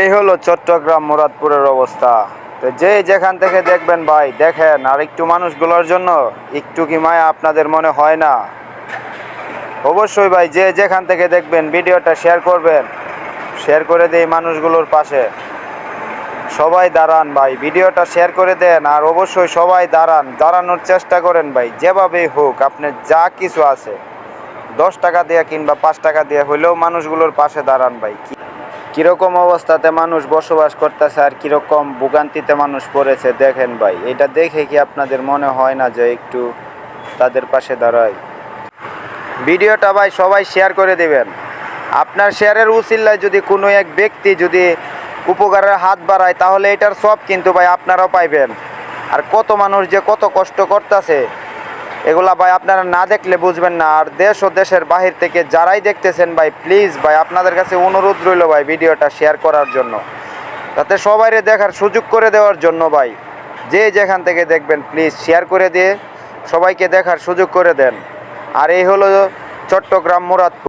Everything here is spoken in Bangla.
এই হলো চট্টগ্রাম মুরাদপুরের অবস্থা। তো যে যেখান থেকে দেখবেন ভাই দেখেন, আর একটু মানুষগুলোর জন্য একটু কি মায়া আপনাদের মনে হয় না? অবশ্যই ভাই, যে যেখান থেকে দেখবেন ভিডিওটা শেয়ার করবেন, শেয়ার করে দিয়ে মানুষগুলোর পাশে সবাই দাঁড়ান ভাই, ভিডিওটা শেয়ার করে দেন। আর অবশ্যই সবাই দাঁড়ানোর চেষ্টা করেন ভাই, যেভাবেই হোক আপনার যা কিছু আছে 10 টাকা দিয়ে কিংবা 5 টাকা দিয়ে হইলেও মানুষগুলোর পাশে দাঁড়ান ভাই। কীরকম অবস্থাতে মানুষ বসবাস করতেছে আর কীরকম ভোগান্তিতে মানুষ পড়েছে দেখেন ভাই। এটা দেখে কি আপনাদের মনে হয় না যে একটু তাদের পাশে দাঁড়ায়? ভিডিওটা ভাই সবাই শেয়ার করে দিবেন। আপনার শেয়ারের উছিলায় যদি কোনো এক ব্যক্তি যদি উপকারের হাত বাড়ায়, তাহলে এটার সব কিন্তু ভাই আপনারাও পাইবেন। আর কত মানুষ যে কত কষ্ট করতেছে এগুলা ভাই আপনারা না দেখলে বুঝবেন না। আর দেশ ও দেশের বাহির থেকে যারাই দেখতেছেন ভাই, প্লিজ ভাই আপনাদের কাছে অনুরোধ রইল ভাই ভিডিওটা শেয়ার করার জন্য, যাতে সবাইরে দেখার সুযোগ করে দেওয়ার জন্য ভাই। যে যেখান থেকে দেখবেন প্লিজ শেয়ার করে দিয়ে সবাইকে দেখার সুযোগ করে দেন। আর এই হলো চট্টগ্রাম মুরাদপুর।